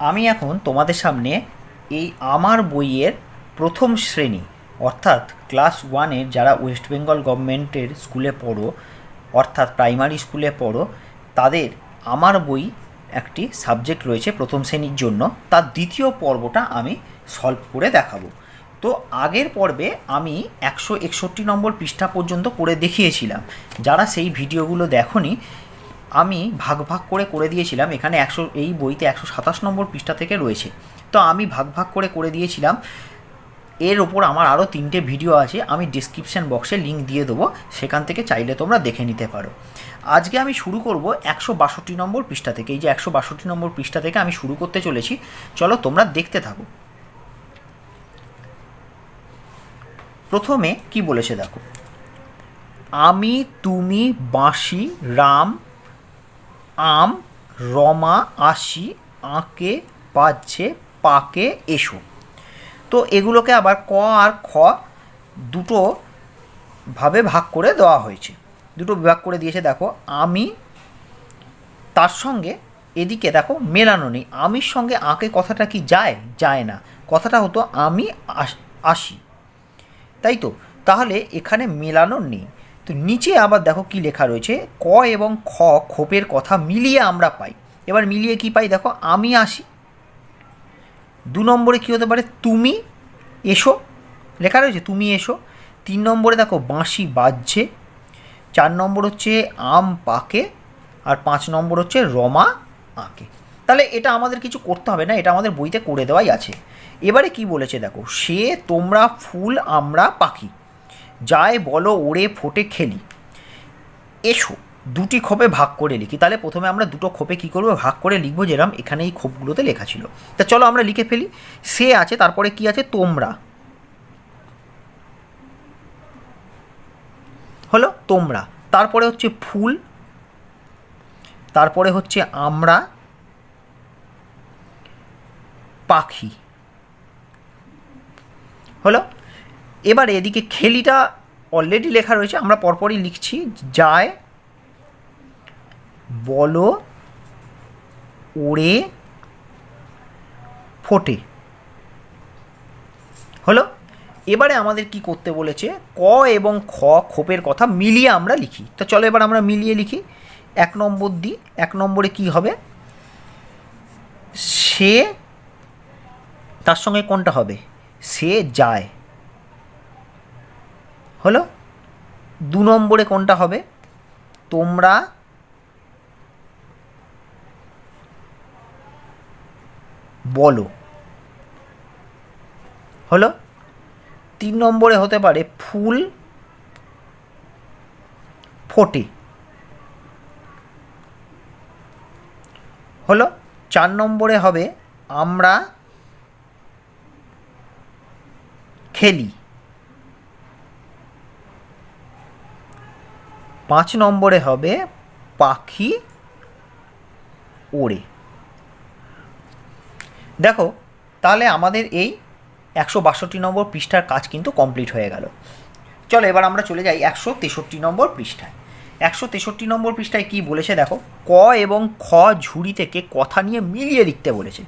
আমি এখন তোমাদের সামনে এই আমার বইয়ের প্রথম শ্রেণী অর্থাৎ ক্লাস ওয়ানের যারা ওয়েস্ট বেঙ্গল গভর্নমেন্টের স্কুলে পড়ো অর্থাৎ প্রাইমারি স্কুলে পড়ো তাদের আমার বই একটি সাবজেক্ট রয়েছে প্রথম শ্রেণীর জন্য, তার দ্বিতীয় পর্বটা আমি সলভ করে দেখাবো। তো আগের পর্বে আমি 161 নম্বর পৃষ্ঠা পর্যন্ত করে দেখিয়েছিলাম। যারা সেই ভিডিওগুলো দেখোনি, আমি ভাগ ভাগ করে দিয়েছিলাম। এখানে এই বইতে 127 নম্বর পৃষ্ঠা থেকে রয়েছে, তো আমি ভাগ ভাগ করে দিয়েছিলাম। এর ওপর আমার আরও 3টে ভিডিও আছে, আমি ডিসক্রিপশান বক্সে লিঙ্ক দিয়ে দেবো, সেখান থেকে চাইলে তোমরা দেখে নিতে পারো। আজকে আমি শুরু করব 162 নম্বর পৃষ্ঠা থেকে। এই যে 162 নম্বর পৃষ্ঠা থেকে আমি শুরু করতে চলেছি, চলো তোমরা দেখতে থাকো। প্রথমে কি বলেছে দেখো, আমি, তুমি, বাঁশি, রাম, আম, রমা, আসি, আঁকে, বাজছে, পাকে, এসো। তো এগুলোকে আবার ক আর খ দুটো ভাবে ভাগ করে দেওয়া হয়েছে, দুটো বিভাগ করে দিয়েছে। দেখো আমি, তার সঙ্গে এদিকে দেখো মেলানো নেই, আমির সঙ্গে আঁকে কথাটা কি যায়? যায় না, কথাটা হতো আমি আসি, তাই তো। তাহলে এখানে মেলানো নেই। তো নিচে আবার দেখো কি লেখা রয়েছে, ক এবং খ খোপের কথা মিলিয়ে আমরা পাই। এবার মিলিয়ে কি পাই দেখো, আমি আসি। 2 নম্বরে কী হতে পারে, তুমি এসো, লেখা রয়েছে তুমি এসো। 3 নম্বরে দেখো বাঁশি বাজছে। 4 নম্বর হচ্ছে আম পাকে। আর 5 নম্বর হচ্ছে রমা আঁকে। তাহলে এটা আমাদের কিছু করতে হবে না, এটা আমাদের বইতে করে দেওয়াই আছে। এবারে কি বলেছে দেখো, সে, তোমরা, ফুল, আমরা, পাখি, যায় বলো ওড়ে ফোটে খেলি, এসো। 2টি খোপে ভাগ করে লিখি। তাহলে প্রথমে আমরা 2টো খোপে কী করবো, ভাগ করে লিখবো, যেরকম এখানে এই খোপগুলোতে লেখা ছিল। তা চলো আমরা লিখে ফেলি। সে আছে, তারপরে কি আছে, তোমরা হলো, তোমরা। তারপরে হচ্ছে ফুল, তারপরে হচ্ছে আমরা, পাখি হলো। এবার এদিকে খেলিটা অলরেডি লেখা রয়েছে, আমরা পরপরই লিখছি। যায় বলো ওড়ে ফোটে হলো। এবারে আমাদের কি করতে বলেছে, ক এবং খ খোপের কথা মিলিয়ে আমরা লিখি। তো চলো এবার আমরা মিলিয়ে লিখি। 1 নম্বর দিই। 1 নম্বরে কি হবে, সে, তার সঙ্গে কোনটা হবে, সে যায় হলো। 2 নম্বরে কোনটা হবে, তোমরা বলো হলো। 3 নম্বরে হতে পারে ফুল ফোটে হলো। 4 নম্বরে হবে আমরা খেলি। 5 নম্বরে হবে পাখি ওড়ে। দেখো তাহলে আমাদের এই 162 নম্বর পৃষ্ঠার কাজ কিন্তু কমপ্লিট হয়ে গেল। চলো এবার আমরা চলে যাই 163 নম্বর পৃষ্ঠায়। 163 নম্বর পৃষ্ঠায় কী বলেছে দেখো, ক এবং খ ঝুড়ি থেকে কথা নিয়ে মিলিয়ে লিখতে বলেছে।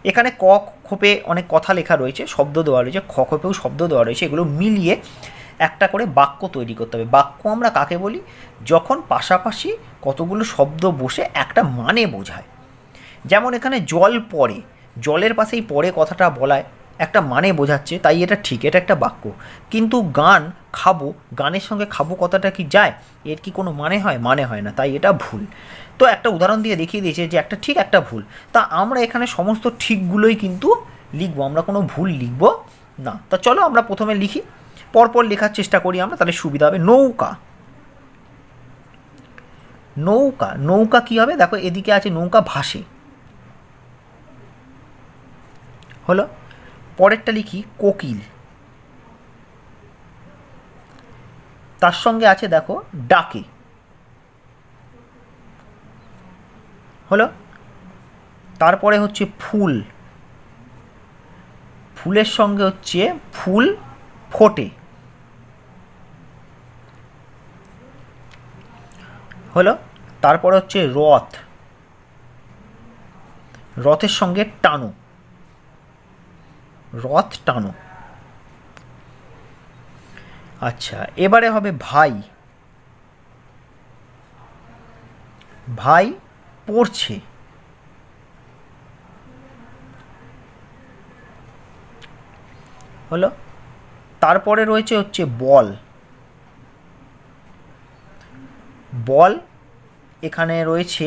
এখানে ক খোপে অনেক কথা লেখা রয়েছে, শব্দ দেওয়া রয়েছে, খ খোপেও শব্দ দেওয়া রয়েছে। এগুলো মিলিয়ে একটা করে বাক্য তৈরি করতে হবে। বাক্য আমরা কাকে বলি, যখন পাশাপাশি কতগুলো শব্দ বসে একটা মানে বোঝায়। যেমন এখানে জল পড়ে, জলের পাশেই পড়ে কথাটা বলায় একটা মানে বোঝাচ্ছে, তাই এটা ঠিক, এটা একটা বাক্য। কিন্তু গান খাবো, গানের সঙ্গে খাবো কথাটা কি যায়, এর কি কোনো মানে হয়? মানে হয় না, তাই এটা ভুল। তো একটা উদাহরণ দিয়ে দেখিয়ে দিয়েছে যে একটা ঠিক একটা ভুল। তা আমরা এখানে সমস্ত ঠিকগুলোই কিন্তু লিখবো, আমরা কোনো ভুল লিখবো না। তা চলো আমরা প্রথমে লিখি, পরপর লেখার চেষ্টা করি আমরা, তাহলে সুবিধা হবে। নৌকা, নৌকা, নৌকা কী হবে দেখো, এদিকে আছে নৌকা ভাসে হলো। পরেরটা লিখি কোকিল, তার সঙ্গে আছে দেখো ডাকে হলো। তারপরে হচ্ছে ফুল, ফুলের সঙ্গে হচ্ছে ফুল ফোটে হলো। তারপর হচ্ছে রথ, রথের সঙ্গে টানো, রথ টানো। আচ্ছা, এবারে হবে ভাই, ভাই পড়ছে, হলো। তারপরে রয়েছে হচ্ছে বল, বল এখানে রয়েছে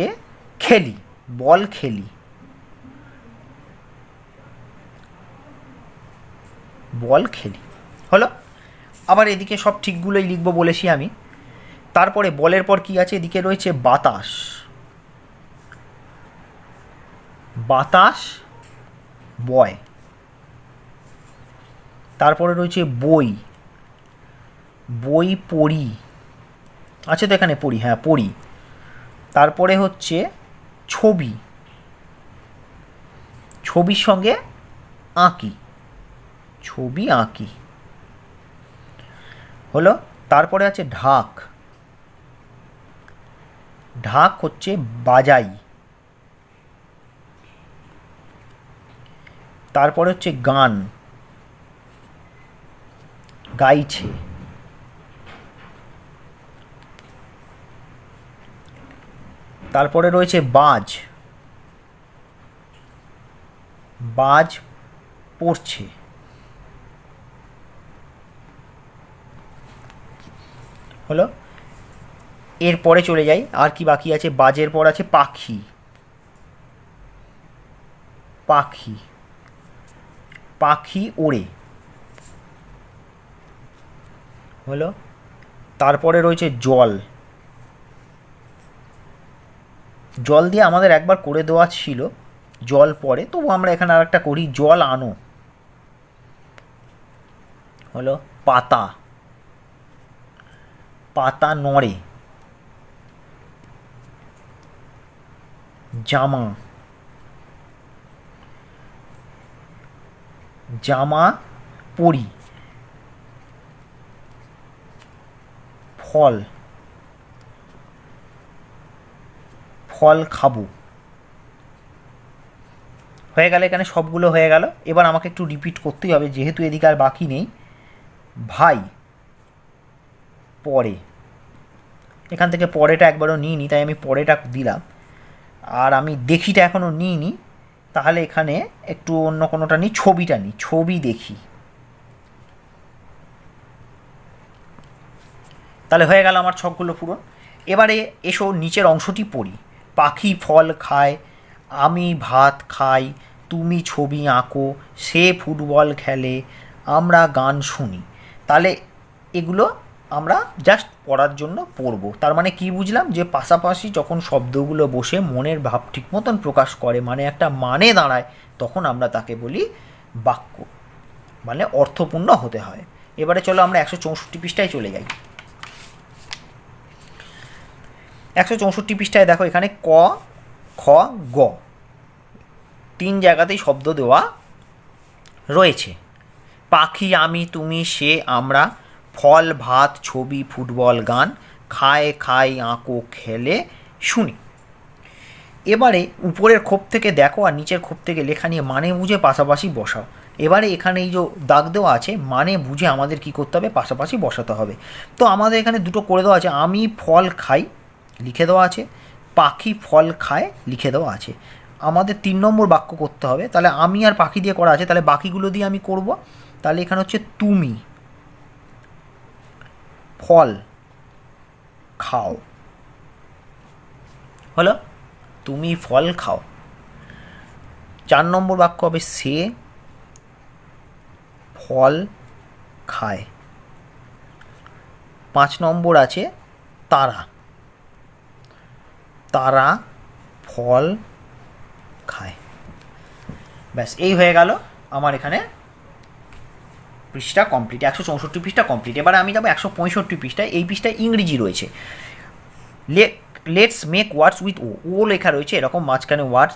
খেলি, বল খেলি, বল খেলি, হলো। আবার এদিকে সব ঠিকগুলোই লিখবো বলেছি আমি। তারপরে বলের পর কি আছে, এদিকে রয়েছে বাতাস, বাতাস বয়। তারপরে রয়েছে বই, বই পড়ি, আছে তো এখানে পড়ি, হ্যাঁ পড়ি। তারপরে হচ্ছে ছবি, ছবির সঙ্গে আঁকি, ছবি আঁকি, হলো। তারপরে আছে ঢাক, ঢাক হচ্ছে বাজাই। তারপরে হচ্ছে গান, গাইছে। তারপরে রয়েছে বাজ, বাজ পড়ছে, হলো। এরপরে চলে যাই, আর কি বাকি আছে, বাজের পর আছে পাখি, পাখি, পাখি ওড়ে, হলো। তারপরে রয়েছে জল, জল দিয়ে আমাদের একবার করে দেওয়া ছিল, জল পরে, তবু আমরা এখানে আর একটা করি, জল আনো, হলো। পাতা, পাতা নড়ে, জামা, জামা পরি, ফল, ফল খাবো। হয়ে গেল, এখানে সবগুলো হয়ে গেল। এবার আমাকে একটু রিপিট করতেই হবে, যেহেতু এদিকে আর বাকি নেই। ভাই পরে, এখান থেকে পরেটা একবারও নিইনি, তাই আমি পরেটা দিলাম। আর আমি দেখিটা এখনও নিইনি, তাহলে এখানে একটু অন্য কোনোটা নিই, ছবিটা নিই, ছবি দেখি। তাহলে হয়ে গেল আমার ছকগুলো পূরণ। এবারে এসো নিচের অংশটি পড়ি। পাখি ফল খায়, আমি ভাত খাই, তুমি ছবি আঁকো, সে ফুটবল খেলে, আমরা গান শুনি। তাহলে এগুলো আমরা জাস্ট পড়ার জন্য পড়বো। তার মানে কি বুঝলাম, যে পাশাপাশি যখন শব্দগুলো বসে মনের ভাব ঠিক মতন প্রকাশ করে, মানে একটা মানে দাঁড়ায়, তখন আমরা তাকে বলি বাক্য, মানে অর্থপূর্ণ হতে হয়। এবারে চলো আমরা 164 পৃষ্ঠায় চলে যাই। 164 পৃষ্ঠায় দেখো, এখানে ক, খ, গ 3 জায়গাতেই শব্দ দেওয়া রয়েছে। পাখি আমি তুমি সে আমরা, ফল ভাত ছবি ফুটবল গান, খায় খাই আঁকো খেলে শুনি। এবারে উপরের খোপ থেকে দেখো আর নিচের খোপ থেকে লেখা নিয়ে মানে বুঝে পাশাপাশি বসাও। এবারে এখানে এই যে দাগ দেওয়া আছে, মানে বুঝে আমাদের কি করতে হবে, পাশাপাশি বসাতে হবে। তো আমাদের এখানে দুটো করে দেওয়া আছে, আমি ফল খাই লিখে দেওয়া আছে, পাখি ফল খায় লিখে দেওয়া আছে। আমাদের 3 নম্বর বাক্য করতে হবে। তাহলে আমি আর পাখি দিয়ে করা আছে, তাহলে বাকিগুলো দিয়ে আমি করব। তাহলে এখানে হচ্ছে তুমি ফল খাও, হলো, তুমি ফল খাও। 4 নম্বর বাক্য হবে সে ফল খায়। 5 নম্বর আছে তারা, তারা ফল খায়। ব্যাস, এই হয়ে গেল আমার এখানে পৃষ্ঠা কমপ্লিট, 164 পৃষ্ঠা কমপ্লিট। এবারে আমি যাবো 165 পৃষ্ঠায়। এই পৃষ্ঠায় ইংরেজি রয়েছে। লেটস মেক ওয়ার্ডস উইথ ও, ও লেখা রয়েছে, এরকম মাঝখানে ওয়ার্ডস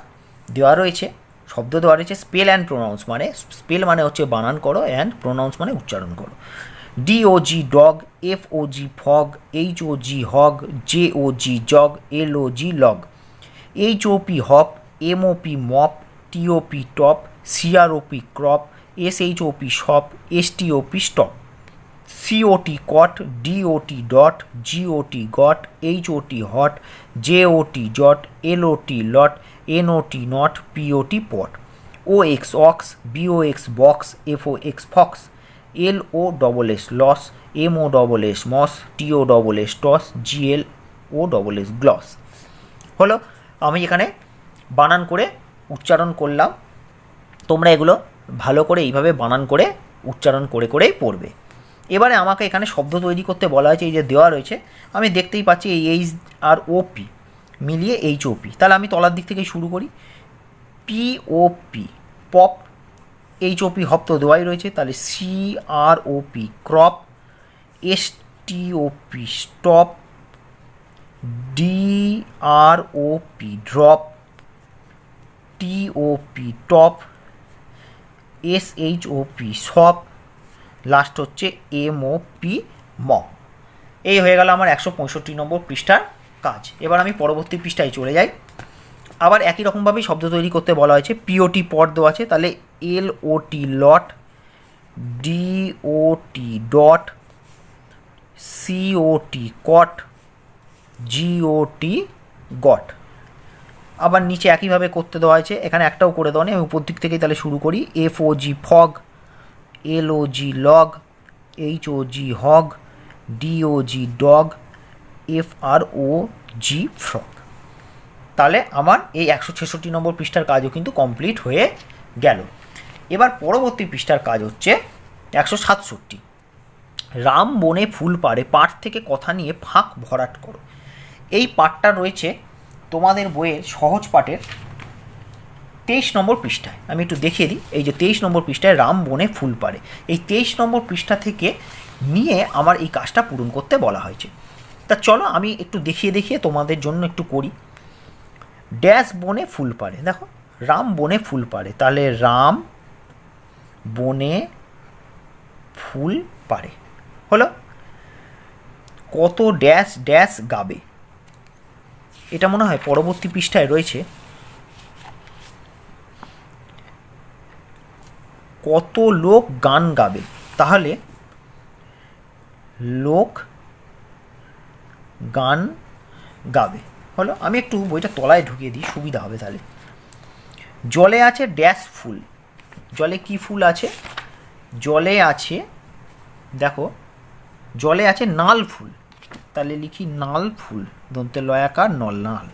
দেওয়া রয়েছে, শব্দ দেওয়া রয়েছে। স্পেল অ্যান্ড প্রোনাউন্স, মানে স্পেল মানে হচ্ছে বানান করো, অ্যান্ড প্রোনাউন্স মানে উচ্চারণ করো। DOG dog, FOG fog, HOG hog, JOG jog, LOG log, HOP hop, MOP mop, TOP top, CROP crop, SHOP shop, STOP stop, COT cot, DOT dot, GOT got, HOT hot, JOT jot, LOT lot, NOT not, POT pot, OX ox, BOX box, FOX fox, LOSS loss, MOSS moss, TOSS toss, GLOSS gloss. হলো, আমি এখানে বানান করে উচ্চারণ করলাম, তোমরা এগুলো ভালো করে এইভাবে বানান করে উচ্চারণ করে করেই পড়বে। এবারে আমাকে এখানে শব্দ তৈরি করতে বলা হয়েছে, এই যে দেওয়া রয়েছে আমি দেখতেই পাচ্ছি এই এইচ আর ওপি মিলিয়ে HOP। তাহলে আমি তলার দিক থেকে শুরু করি। POP পপ, HOP হপ তো দেওয়াই রয়েছে, তাহলে CROP crop, STOP stop, DROP drop, TOP top, SHOP shop, last হচ্ছে MOP মপ। এই হয়ে গেল আমার 165 নম্বর পৃষ্ঠার কাজ। এবার আমি পরবর্তী পৃষ্ঠায় চলে যাই। আবার একই রকমভাবেই শব্দ তৈরি করতে বলা হয়েছে। POT পট দেওয়া আছে, তাহলে LOT লট, DOT ডট, COT কট, GOT গট। আবার নিচে একইভাবে করতে দেওয়া হয়েছে, এখানে একটাও করে দেওয়া নেই, আমি উপর দিক থেকেই তাহলে শুরু করি। FOG fog, LOG log, HOG hog, DOG dog, FROG frog. তাহলে আমার এই 166 নম্বর পৃষ্ঠার কাজও কিন্তু কমপ্লিট হয়ে গেল। এবার পরবর্তী পৃষ্ঠার কাজ হচ্ছে 167। রাম বনে ফুল পাড়ে, পাঠ থেকে কথা নিয়ে ফাঁক ভরাট করো। এই পাঠটা রয়েছে তোমাদের বইয়ের সহজ পাঠের 23 নম্বর পৃষ্ঠায়। আমি একটু দেখিয়ে দিই, এই যে 23 নম্বর পৃষ্ঠায় রাম বনে ফুল পাড়ে, এই 23 নম্বর পৃষ্ঠা থেকে নিয়ে আমার এই কাজটা পূরণ করতে বলা হয়েছে। তা চলো আমি একটু দেখিয়ে দেখিয়ে তোমাদের জন্য একটু করি। ড্যাশ বনে ফুল পাড়ে, দেখো রাম বনে ফুল পাড়ে, তাহলে রাম বনে ফুল পাড়ে হলো। কত ড্যাশ ড্যাশ গাবে, এটা মনে হয় পরবর্তী পৃষ্ঠায় রয়েছে। কত লোক গান গাবে, তাহলে লোক গান গাবে হলো। আমি একটু বইটা তলায় ঢুকিয়ে দিই, সুবিধা হবে তাহলে। জলে আছে ড্যাশ ফুল, জলে কি ফুল আছে, জলে আছে দেখো জলে আছে নাল ফুল, তাহলে লিখি নাল ফুল, দন্তে লয়াকার নল, নাল।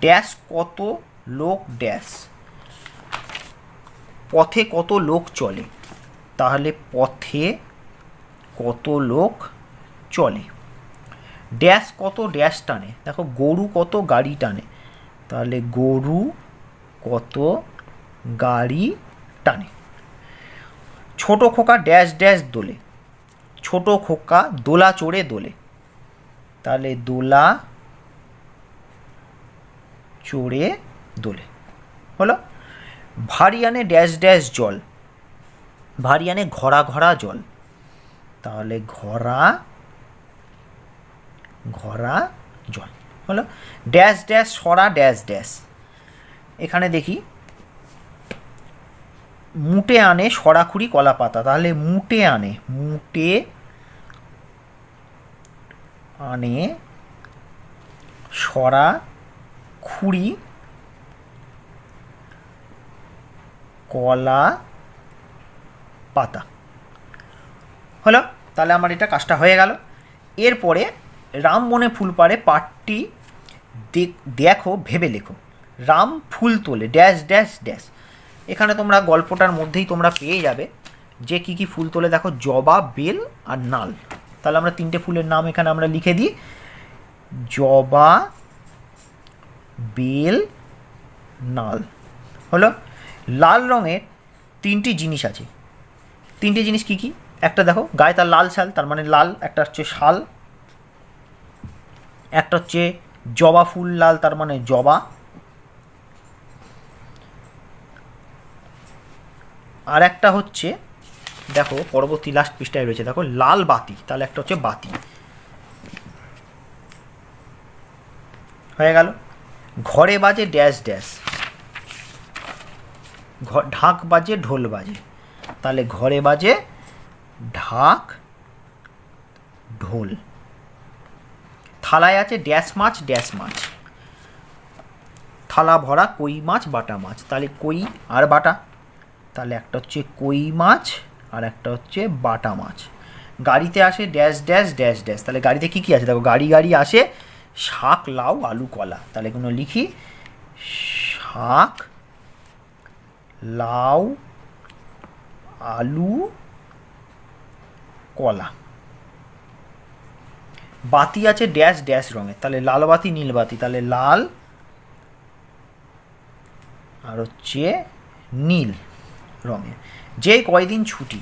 ড্যাশ কত লোক ড্যাশ, পথে কত লোক চলে, তাহলে পথে কত লোক চলে। ড্যাশ কত ড্যাশ টানে, দেখো গরু কত গাড়ি টানে, তাহলে গরু কত গাড়ি টানে। ছোট খোকা ড্যাশ ড্যাশ দোলে, ছোট খোকা দোলা চড়ে দোলে, তাহলে দোলা চড়ে দোলে হলো। ভারী আনে ড্যাশ ড্যাশ জল, ভারী আনে ঘরা ঘরা জল, তাহলে ঘরা ঘরা জল হলো। ড্যাশ ড্যাশ সরা ড্যাশ ড্যাশ, এখানে দেখি মুটে আনে সরাখুরি কলা পাতা, তাহলে মুটে আনে, মুটে আনে সরা খুরি কলা পাতা হলো। তাহলে আমার এটা কাজটা হয়ে গেল। এরপরে রাম বনে ফুল পাড়ে পাঠটি দেখো ভেবে লেখো। রাম ফুল তোলে ড্যাশ ড্যাশ ড্যাশ, এখানে তোমরা গল্পটার মধ্যেই তোমরা পেয়ে যাবে যে কী কী ফুল তোলে। দেখো জবা, বেল আর নাল, তাহলে আমরা তিনটে ফুলের নাম এখানে আমরা লিখে দিই। জবা, বেল, নাল হলো। লাল রঙের তিনটি জিনিস আছে, তিনটি জিনিস কী কী, একটা দেখো গায়ে তার লাল শাল, তার মানে লাল, একটা হচ্ছে শাল, একটা হচ্ছে জবা ফুল লাল, তার মানে জবা, আর একটা হচ্ছে দেখো পরবর্তী লাস্ট পৃষ্ঠায় রয়েছে দেখো লাল বাতি, তাহলে একটা হচ্ছে বাতি হয়ে গেল। ঘরে বাজে ড্যাশ ড্যাশ, ঢাক বাজে ঢোল বাজে, তাহলে ঘরে বাজে ঢাক ঢোল। থালায় আছে ড্যাশ মাছ ড্যাশ মাছ, থালা ভরা কই মাছ বাটা মাছ, তাহলে কই আর বাটা, তাহলে একটা হচ্ছে কই মাছ আর একটা হচ্ছে বাটা মাছ। গাড়িতে আসে ড্যাশ ড্যাশ ড্যাশ ড্যাশ, তাহলে গাড়িতে কী কী আছে দেখো, গাড়ি গাড়ি আসে শাক লাউ আলু কলা, তাহলে কোনো লিখি শাক লাউ আলু কলা। বাতি আছে ড্যাশ ড্যাশ রঙের, তাহলে লাল বাতি নীল বাতি, তাহলে লাল আর হচ্ছে নীল রঙের। যে কয়দিন ছুটি,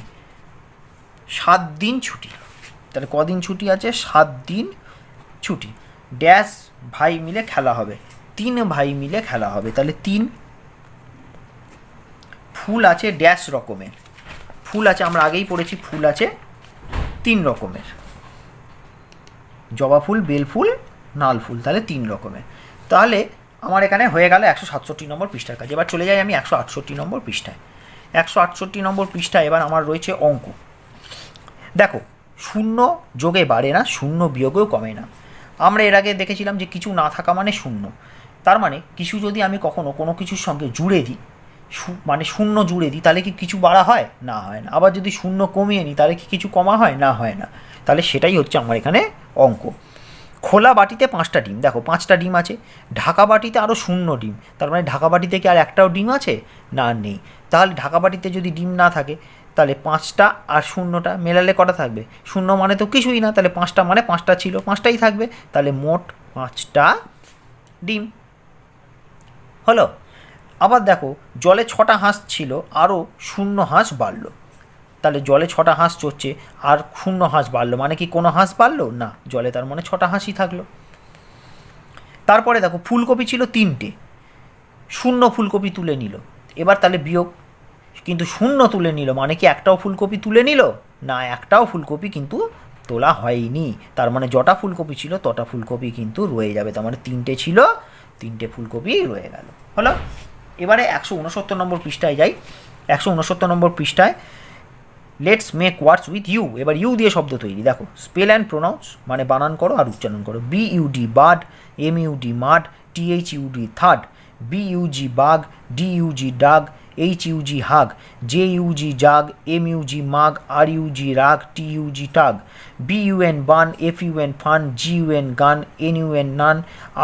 7 দিন ছুটি, তাহলে কদিন ছুটি আছে, 7 দিন ছুটি। ড্যাশ ভাই মিলে খেলা হবে, 3 ভাই মিলে খেলা হবে, তাহলে 3। ফুল আছে ড্যাশ রকমের, ফুল আছে আমরা আগেই পড়েছি, ফুল আছে 3 রকমের, জবা ফুল বেল ফুল নাল ফুল, তাহলে 3 রকমের। তাহলে আমার এখানে হয়ে গেল 167 নম্বর পৃষ্ঠার কাজ। এবার চলে যাই আমি 168 নম্বর পৃষ্ঠায়। 168 নম্বর পৃষ্ঠায় এবার আমার রয়েছে অঙ্ক। দেখো, শূন্য যোগে বাড়ে না, শূন্য বিয়োগেও কমে না। আমরা এর আগে দেখেছিলাম যে কিছু না থাকা মানে শূন্য, তার মানে কিছু যদি আমি কখনো কোনো কিছুর সঙ্গে জুড়ে দিই, মানে শূন্য জুড়ে দিই, তাহলে কি কিছু বাড়া হয়? না হয় না। আবার যদি শূন্য কমিয়ে নিই তাহলে কি কিছু কমা হয়? না হয় না। তাহলে সেটাই হচ্ছে আমার এখানে অঙ্ক। খোলা বাটিতে 5টা ডিম, দেখো 5টা ডিম আছে, ঢাকা বাটিতে আরও 0 ডিম, তার মানে ঢাকা বাটিতে কি আর একটাও ডিম আছে? না, নেই। তাহলে ঢাকা বাটিতে যদি ডিম না থাকে তাহলে 5টা আর 0টা মেলালে কটা থাকবে? 0 মানে তো কিছুই না, তাহলে 5টা মানে 5টা ছিল, 5টাই থাকবে, তাহলে মোট 5টা ডিম হলো। আবার দেখো, জলে 6টা হাঁস ছিল, আরও 0 হাঁস বাড়লো, তাহলে জলে 6টা হাঁস চড়ছে আর 0 হাঁস বাড়লো, মানে কি কোনো হাঁস বাড়লো না, জলে তার মানে 6টা হাঁসই থাকলো। তারপরে দেখো, ফুলকপি ছিল 3টে, 0 ফুলকপি তুলে নিল, এবার তাহলে বিয়োগ, কিন্তু 0 তুলে নিল মানে কি একটাও ফুলকপি তুলে নিল না, একটাও ফুলকপি কিন্তু তোলা হয়নি, তার মানে যটা ফুলকপি ছিল তটা ফুলকপি কিন্তু রয়ে যাবে, তার মানে 3টে ছিল, 3টে ফুলকপি রয়ে গেল, হলো। এবারে 169 নম্বর পৃষ্ঠায় যাই। 169 নম্বর পৃষ্ঠায় let's make words with U, এবার ইউ দিয়ে শব্দ তৈরি। দেখো, স্পেল অ্যান্ড প্রোনাউন্স মানে বানান করো আর উচ্চারণ করো। বিইউডি bud, MUD মাড, টিএইচইউডি third, বিইউজি bug, ডিইউজি dug, এইচইউজি হাগ, জেইউজি জাগ, এমইউজি মাগ, আরইউজি রাগ, টিইউজি টাগ, বিইউএন বান, এফইউএন ফান, জিইউএন গান, এনইউএন নান,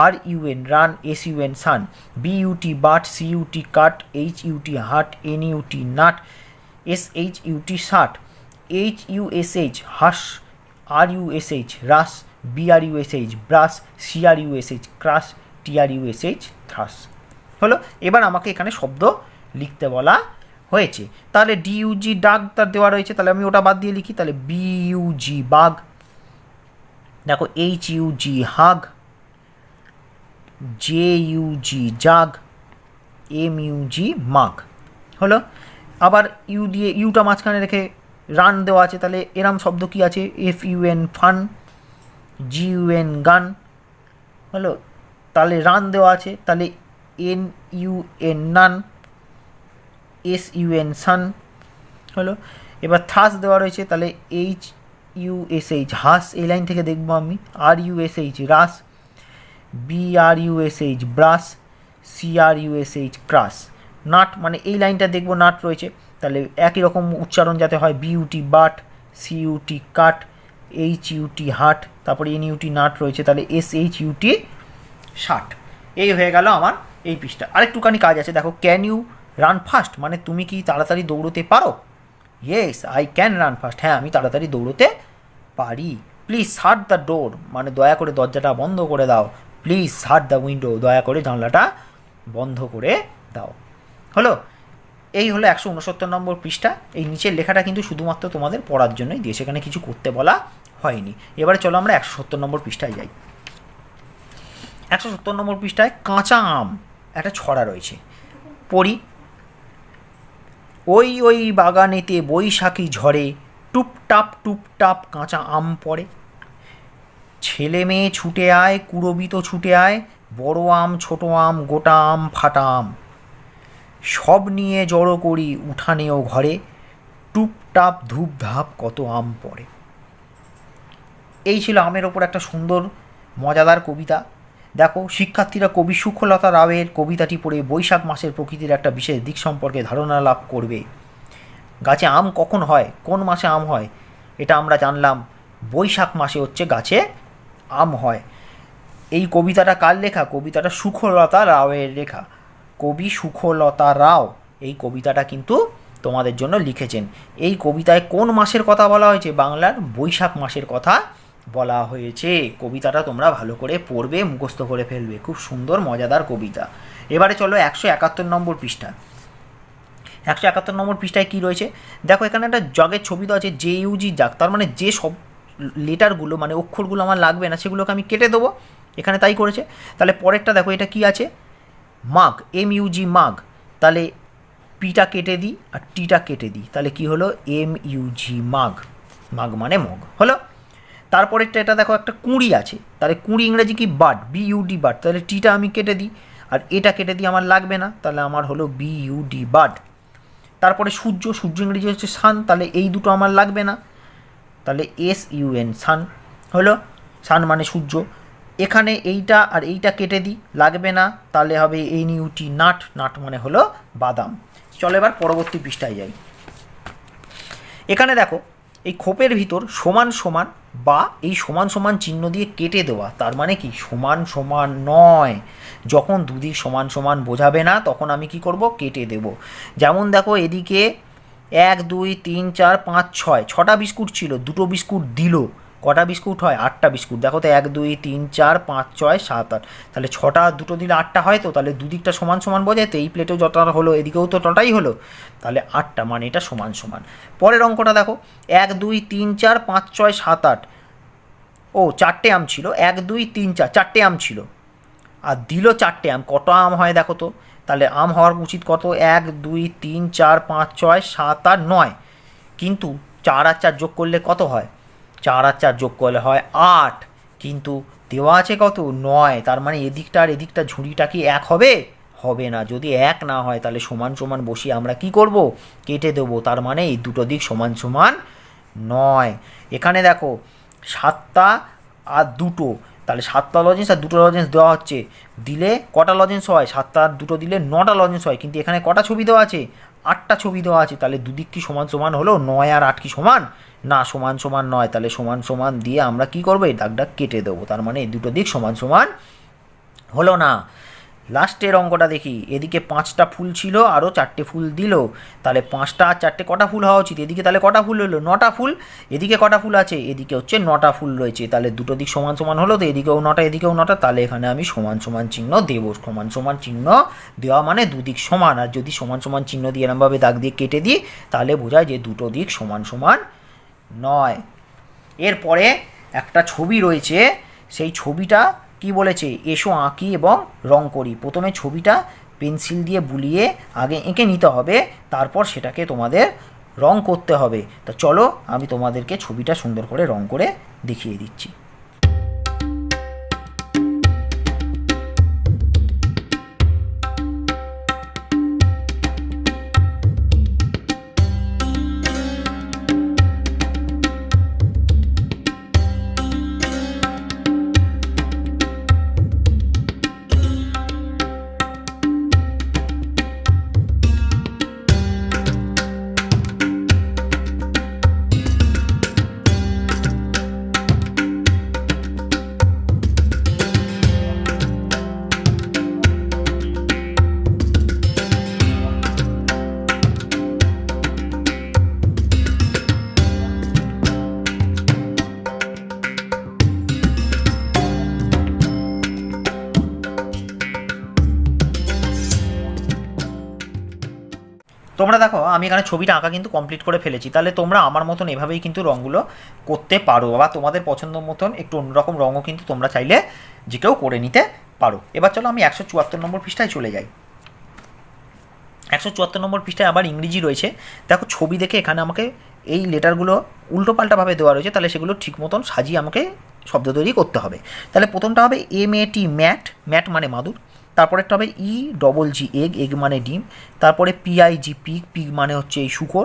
আরইউএন run, এসইউএন San, BUT but, CUET কাট, এইচইউটি হাট, এনইউটি নাট, SHUT ষাট, HUSH হাস, RUSH রাস, BRUSH brass, CRUSH ক্রাস, TRUSH thrush, হলো। এবার আমাকে এখানে শব্দ লিখতে বলা হয়েছে, তাহলে ডিইউজি ডাগ তার দেওয়া রয়েছে, তাহলে আমি ওটা বাদ দিয়ে লিখি, তাহলে বিইউজি বাগ, দেখো HUG হাগ, JUG জাগ, MUG মাগ, হলো। আবার ইউ দিয়ে ইউটা মাঝখানে রেখে রান দেওয়া আছে, তাহলে এরম শব্দ কি আছে? FUN ফান, GUN গান, হলো। তাহলে রান দেওয়া আছে, তাহলে NUN নান, SUN সান, হলো। এবার থাস দেওয়া রয়েছে, তাহলে HUSH হাস, এই লাইন থেকে দেখবো আমি, RUSH রাস, BRUSH ব্রাস, CRUSH ক্রাস, নাট মানে এই লাইনটা দেখবো নাট রয়েছে, তাহলে একই রকম উচ্চারণ যাতে হয়, বিইউটি বাট, সিইউটি কাট, এইচইউটি হাট, তারপরে এনইউটি নাট রয়েছে, তাহলে SHUT ষাট। এই হয়ে গেল আমার এই পৃষ্ঠা। আরেকটুখানি কাজ আছে, দেখো, ক্যান ইউ রান ফাস্ট মানে তুমি কি তাড়াতাড়ি দৌড়তে পারো? Yes I can run fast, হ্যাঁ আমি তাড়াতাড়ি দৌড়তে পারি। প্লিজ শাট দ্য ডোর মানে দয়া করে দরজাটা বন্ধ করে দাও। প্লিজ শাট দ্য উইন্ডো দয়া করে জানলাটা বন্ধ করে দাও, হলো। এই হলো 169 নম্বর পৃষ্ঠা। এই নিচের লেখাটা কিন্তু শুধুমাত্র তোমাদের পড়ার জন্যই দিয়ে, সেখানে কিছু করতে বলা হয়নি। এবারে চলো আমরা 170 নম্বর পৃষ্ঠায় যাই। 170 নম্বর পৃষ্ঠায় কাঁচা আম একটা ছড়া রয়েছে, পড়ি। ওই ওই বাগানেতে বৈশাখী ঝড়ে টুপটাপ কাঁচা আম পড়ে, ছেলে মেয়ে ছুটে আয়, কুড়বি তো ছুটে আয়, বড় আম ছোট আম গোটা আম ফাটা আম, সব নিয়ে জড়ো করি উঠানেও ঘরে, টুপটাপ ধূপধাপ কত আম পড়ে। এই ছিল আমের ওপর একটা সুন্দর মজাদার কবিতা। দেখো, শিক্ষার্থীরা কবি সুখলতা রাওয়ের কবিতাটি পড়ে বৈশাখ মাসের প্রকৃতির একটা বিশেষ দিক সম্পর্কে ধারণা লাভ করবে। গাছে আম কখন হয়, কোন মাসে আম হয়, এটা আমরা জানলাম। বৈশাখ মাসে হচ্ছে গাছে আম হয়। এই কবিতাটা কার লেখা? কবিতাটা সুখলতা রাওয়ের লেখা। কবি সুখলতা রাও এই কবিতাটা কিন্তু তোমাদের জন্য লিখেছেন। এই কবিতায় কোন মাসের কথা বলা হয়েছে? বাংলার বৈশাখ মাসের কথা বলা হয়েছে। কবিতাটা তোমরা ভালো করে পড়বে, মুখস্থ করে ফেলবে। খুব সুন্দর মজাদার কবিতা। এবারে চলো 171 নম্বর পৃষ্ঠা। 171 নম্বর পৃষ্ঠায় কী রয়েছে দেখো, এখানে একটা জগের ছবি দেওয়া আছে, JUG জাগ, তার মানে যে সব লেটারগুলো মানে অক্ষরগুলো আমার লাগবে না সেগুলোকে আমি কেটে দেবো। এখানে তাই করেছে। তাহলে পরেরটা দেখো, এটা কি আছে? মাগ, MUG মাগ, তাহলে পিটা কেটে দিই আর টিটা কেটে দিই, তাহলে কি হলো? MUG মাগ, মাগ মানে মগ হলো। তারপরেরটা এটা দেখো, একটা কুঁড়ি আছে, তাহলে কুঁড়ি ইংরেজি কি? বাড, BUD বাড, তাহলে টিটা আমি কেটে দিই আর এটা কেটে দিই, আমার লাগবে না, তাহলে আমার হলো BUD বাড। তারপরে সূর্য, সূর্য ইংরেজি হচ্ছে সান, তাহলে এই দুটো আমার লাগবে না, তাহলে SUN সান হলো, সান মানে সূর্য। এখানে এইটা আর এইটা কেটে দিই, লাগবে না, তাহলে হবে NUT নাট, নাট মানে হলো বাদাম। চলো এবার পরবর্তী পৃষ্ঠায় যাই। এখানে দেখো, এই খোপের ভিতর সমান সমান বা এই সমান সমান চিহ্ন দিয়ে কেটে দেওয়া, তার মানে কি? সমান সমান নয়। যখন দুদিক সমান সমান বোঝাবে না তখন আমি কি করব? কেটে দেব। যেমন দেখো, এদিকে 1 2 3 4 5 6, 6টা বিস্কুট ছিল, দুটো বিস্কুট দিল, কটা বিস্কুট হয়? 8টা বিস্কুট। দেখো তো 1 2 3 4 5 6 7 8, তাহলে 6টা দুটো দিলে 8টা হয়, তো তাহলে দুদিকটা সমান সমান বোঝায়, তো এই প্লেটেও যতটা হলো এদিকেও তো তটাই হলো, তাহলে 8টা মানে এটা সমান সমান। পরের অঙ্কটা দেখো, 1 2 3 4 5 6 7 8, ও 4টে আম ছিল, 1 2 3 4, 4টে আম ছিল আর দিল 4টে আম, কত আম হয় দেখো তো? তাহলে আম হওয়ার উচিত কত? 1 2 3 4 5 6 7 8 9, কিন্তু 4 আর 4 যোগ করলে কত হয়? 4 আর 4 যোগ করলে হয় 8, কিন্তু দেওয়া আছে কত? 9, তার মানে এদিকটা আর এদিকটা ঝুড়িটা কি এক হবে? হবে না। যদি এক না হয় তাহলে সমান সমান বসিয়ে আমরা কি করব? কেটে দেবো। তার মানে এই দুটো দিক সমান সমান নয়। এখানে দেখো 7টা আর 2টো, তাহলে 7টা লজেন্স আর 2টো লজেন্স দেওয়া হচ্ছে, দিলে কটা লজেন্স হয়? 7টা আর 2টো দিলে 9টা লজেন্স হয়, কিন্তু এখানে কটা ছবি দেওয়া আছে? 8টা ছবি দেওয়া আছে, তাহলে দুদিক কি সমান সমান হলো? 9 আর 8 কি সমান? না, সমান সমান নয়। তাহলে সমান সমান দিয়ে আমরা কি করবো? এই দাগটা কেটে দেবো। তার মানে এই দুটো দিক সমান সমান হলো না। লাস্টের অঙ্কটা দেখি, এদিকে 5টা ফুল ছিল, আরও 4টে ফুল দিল, তাহলে 5টা আর 4টে কটা ফুল হওয়া উচিত? এদিকে তাহলে কটা ফুল হলো? 9টা ফুল। এদিকে কটা ফুল আছে? এদিকে হচ্ছে 9টা ফুল রয়েছে, তাহলে দুটো দিক সমান সমান হলো, তো এদিকেও 9টা এদিকেও 9টা, তাহলে এখানে আমি সমান সমান চিহ্ন দেব। সমান সমান চিহ্ন দেওয়া মানে দুদিক সমান, আর যদি সমান সমান চিহ্ন দিয়ে এরমভাবে দাগ দিয়ে কেটে দিই তাহলে বোঝায় যে দুটো দিক সমান সমান নয়। এরপরে একটা ছবি রয়েছে, সেই ছবিটা কি বলেছে? এসো আঁকি এবং রং করি। প্রথমে ছবিটা পেন্সিল দিয়ে বুলিয়ে আগে এঁকে নিতে হবে, তারপর সেটাকে তোমাদের রং করতে হবে। তো চলো আমি তোমাদেরকে ছবিটা সুন্দর করে রং করে দেখিয়ে দিচ্ছি। তোমরা দেখো, আমি এখানে ছবিটা আঁকা কিন্তু কমপ্লিট করে ফেলেছি। তাহলে তোমরা আমার মতন এভাবেই কিন্তু রঙগুলো করতে পারো, বা তোমাদের পছন্দ মতন একটু অন্যরকম রঙও কিন্তু তোমরা চাইলে যে কেউ করে নিতে পারো। এবার চলো আমি 174 নম্বর পৃষ্ঠায় চলে যাই। 174 নম্বর পৃষ্ঠায় আবার ইংরেজি রয়েছে। দেখো, ছবি দেখে এখানে আমাকে এই লেটারগুলো উল্টোপাল্টাভাবে দেওয়া রয়েছে, তাহলে সেগুলো ঠিক মতন সাজিয়ে আমাকে শব্দ তৈরি করতে হবে। তাহলে প্রথমটা হবে MAT ম্যাট, ম্যাট মানে মাদুর। তারপরেরটা হবে EGG এগ, এগ মানে ডিম। তারপরে PIG পিগ, পিগ মানে হচ্ছে এই শূকর।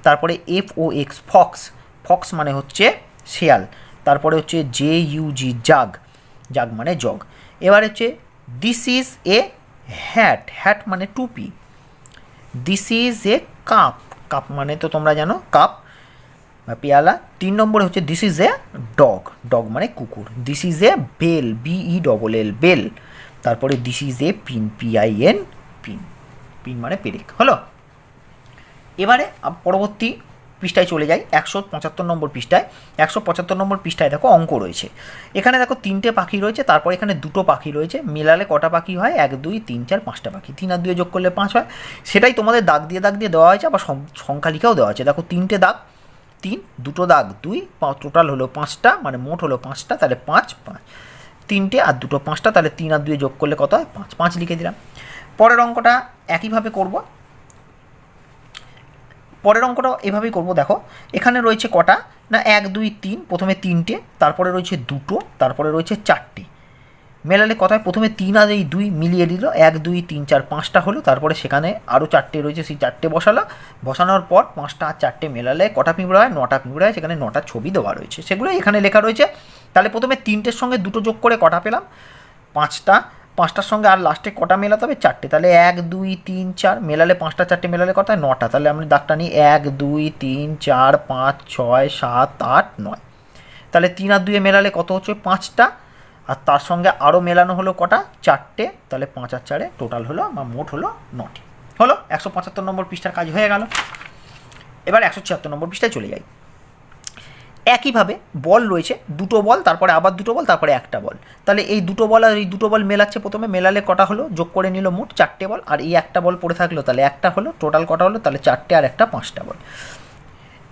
তারপরে FOX ফক্স, ফক্স মানে হচ্ছে শেয়াল। তারপরে হচ্ছে JUG জাগ, জাগ মানে জগ। এবার হচ্ছে this is a hat, hat মানে টুপি। This is a cup, cup মানে তো তোমরা জানো কাপ বা পেয়ালা। 3 নম্বরে হচ্ছে this is a dog, dog মানে কুকুর। This is a bell, BELL bell. তারপরে this is a pin, PIN pin, pin মানে পেরেক। হলো, এবারে পরবর্তী পৃষ্ঠায় চলে যাই, 175 নম্বর পৃষ্ঠায়। 175 নম্বর পৃষ্ঠায় দেখো অঙ্ক রয়েছে। এখানে দেখো 3টে পাখি রয়েছে, তারপর এখানে 2টো পাখি রয়েছে, মেলালে কটা পাখি হয়? 1 2 3 4 5টা পাখি। 3 আর 2 যোগ করলে 5 হয়। সেটাই তোমাদের দাগ দিয়ে দেওয়া হয়েছে, আবার সংখ্যা লিখাও দেওয়া আছে। দেখো 3টে দাগ 3, 2টো দাগ 2, টোটাল হলো 5টা, মানে মোট হলো 5টা, তাহলে 5 5। 3টে আর 2টো 5টা, তাহলে 3 আর 2 যোগ করলে কত হয়? 5, 5 লিখে দিলাম। পরের অঙ্কটা একইভাবে করব, পরের অঙ্কটা এভাবেই করব। দেখো এখানে রয়েছে কটা না 1 2 3, প্রথমে 3টে, তারপরে রয়েছে 2টো, তারপরে রয়েছে 4টে। মেলালে কত হয়? প্রথমে 3 আর এই 2 মিলিয়ে দিল, 1 2 3 4 5টা হলো। তারপরে সেখানে আরও 4টে রয়েছে, সেই 4টে বসালো। বসানোর পর 5টা আর 4টে মেলালে কটা পিঁপড়া হয়? 9টা পিঁপড়া হয়। সেখানে 9টা ছবি দেওয়া রয়েছে, সেগুলো এখানে লেখা রয়েছে। তাহলে প্রথমে 3টের সঙ্গে 2টো যোগ করে কটা পেলাম? 5টা। 5টার সঙ্গে আর লাস্টে কটা মেলাতে হবে? 4টে। তাহলে 1 2 3 4 মেলালে 5টা 4টে মেলালে কত হয়? 9টা। তাহলে আমি দাগটা নিই 1 2 3 4 5 6 7 8 9। তাহলে 3 আর 2 মেলালে কত হচ্ছে? 5টা। আর তার সঙ্গে আরও মেলানো হলো কটা? 4টে। তাহলে 5 আর 4 টোটাল হলো বা মোট হলো 9টি। হলো 175 নম্বর পৃষ্ঠার কাজ হয়ে গেল। এবার 176 নম্বর পৃষ্ঠায় চলে যাই। একইভাবে বল রয়েছে, 2টো বল, তারপরে আবার 2টো বল, তারপরে একটা বল। তাহলে এই 2টো বল আর এই 2টো বল মেলাচ্ছে, প্রথমে মেলালে কটা হলো? যোগ করে নিল মোট 4টে বল। আর এই একটা বল পড়ে থাকলো, তাহলে একটা হলো। টোটাল কটা হলো? তাহলে 4টে আর একটা 5টা বল।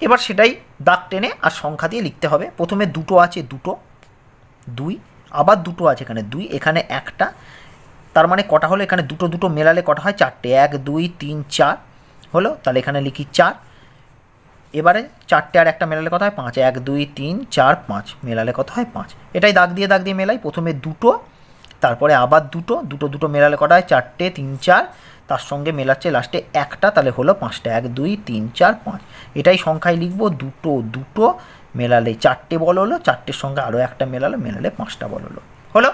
এবার সেটাই দাগ টেনে আর সংখ্যা দিয়ে লিখতে হবে। প্রথমে 2টো আছে, 2টো 2, আবার 2টো আছে এখানে 2, এখানে একটা। তার মানে কটা হলো? এখানে 2টো 2টো মেলালে কটা হয়? 4টে। 1 2 3 4 হলো, তাহলে এখানে লিখি 4। এবারে 4টে আর একটা মেলালে কত হয়? 5। 1 2 3 4 5 মেলালে কত হয়? 5। এটাই দাগ দিয়ে মেলাই। প্রথমে 2টো, তারপরে আবার 2টো, 2টো 2টো মেলালে কটা হয়? 4টে 3 4, তার সঙ্গে মেলাচ্ছে লাস্টে একটা, তাহলে হলো 5টা। 1 2 3 4 5। এটাই সংখ্যায় লিখবো। 2টো 2টো মেলালে 4টে বল হলো, 4টের সঙ্গে আরও একটা মেলালে 5টা বল হলো। হলো,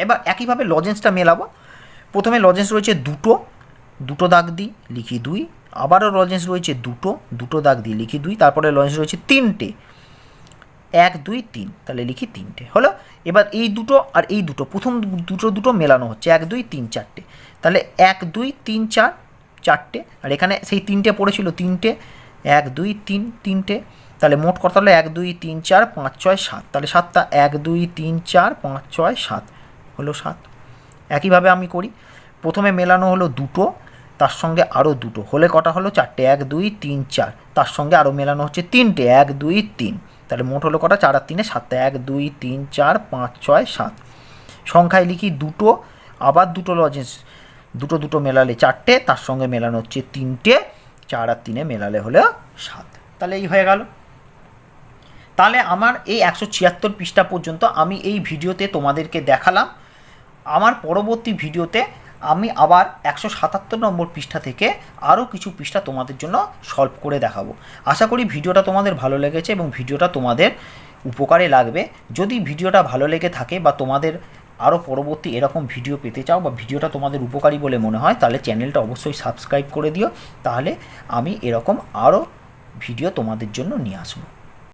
এবার একইভাবে লজেন্সটা মেলাবো। প্রথমে লজেন্স রয়েছে 2টো, 2টো দাগ দিই, লিখি 2। আবারও লজেন্স রয়েছে 2টো, 2টো দাগ দিয়ে লিখি 2। তারপরে লজেন্স রয়েছে 3টে, 1 2 3, তাহলে লিখি 3টে। হলো, এবার এই 2টো আর এই 2টো, প্রথম 2টো মেলানো হচ্ছে 1 2 3 4টে। তাহলে 1 2 3 4 4টে, আর এখানে সেই 3টে পড়েছিল 3টে, 1 2 3 3টে। তাহলে মোট কত হলো? 1 2 3 4 5 6 7, তাহলে 7টা। 1 2 3 4 5 6 7 হলো 7। একইভাবে আমি করি, প্রথমে মেলানো হলো 2টো, তার সঙ্গে আরও 2টো হলে কটা হলো? 4টে। 1 2 3 4, তার সঙ্গে আরও মেলানো হচ্ছে 3টে। 1 2 3, তাহলে মোট হলো কটা? 4 আর 3 7টা। 1 2 3 4 5 6 7। সংখ্যায় লিখি 2টো, আবার 2টো লজেন্স, 2টো 2টো মেলালে 4টে, তার সঙ্গে মেলানো হচ্ছে 3টে। 4 আর 3 মেলালে হলো 7। তাহলে এই হয়ে গেল। তাহলে আমার এই 176 পৃষ্ঠা পর্যন্ত আমি এই ভিডিওতে তোমাদেরকে দেখালাম। আমার পরবর্তী ভিডিওতে আমি আবার 177 নম্বর পৃষ্ঠা থেকে আরও কিছু পৃষ্ঠা তোমাদের জন্য সলভ করে দেখাবো। আশা করি ভিডিওটা তোমাদের ভালো লেগেছে এবং ভিডিওটা তোমাদের উপকারে লাগবে। যদি ভিডিওটা ভালো লেগে থাকে বা তোমাদের আরও পরবর্তী এরকম ভিডিও পেতে চাও বা ভিডিওটা তোমাদের উপকারী বলে মনে হয়, তাহলে চ্যানেলটা অবশ্যই সাবস্ক্রাইব করে দিও। তাহলে আমি এরকম আরও ভিডিও তোমাদের জন্য নিয়ে আসবো।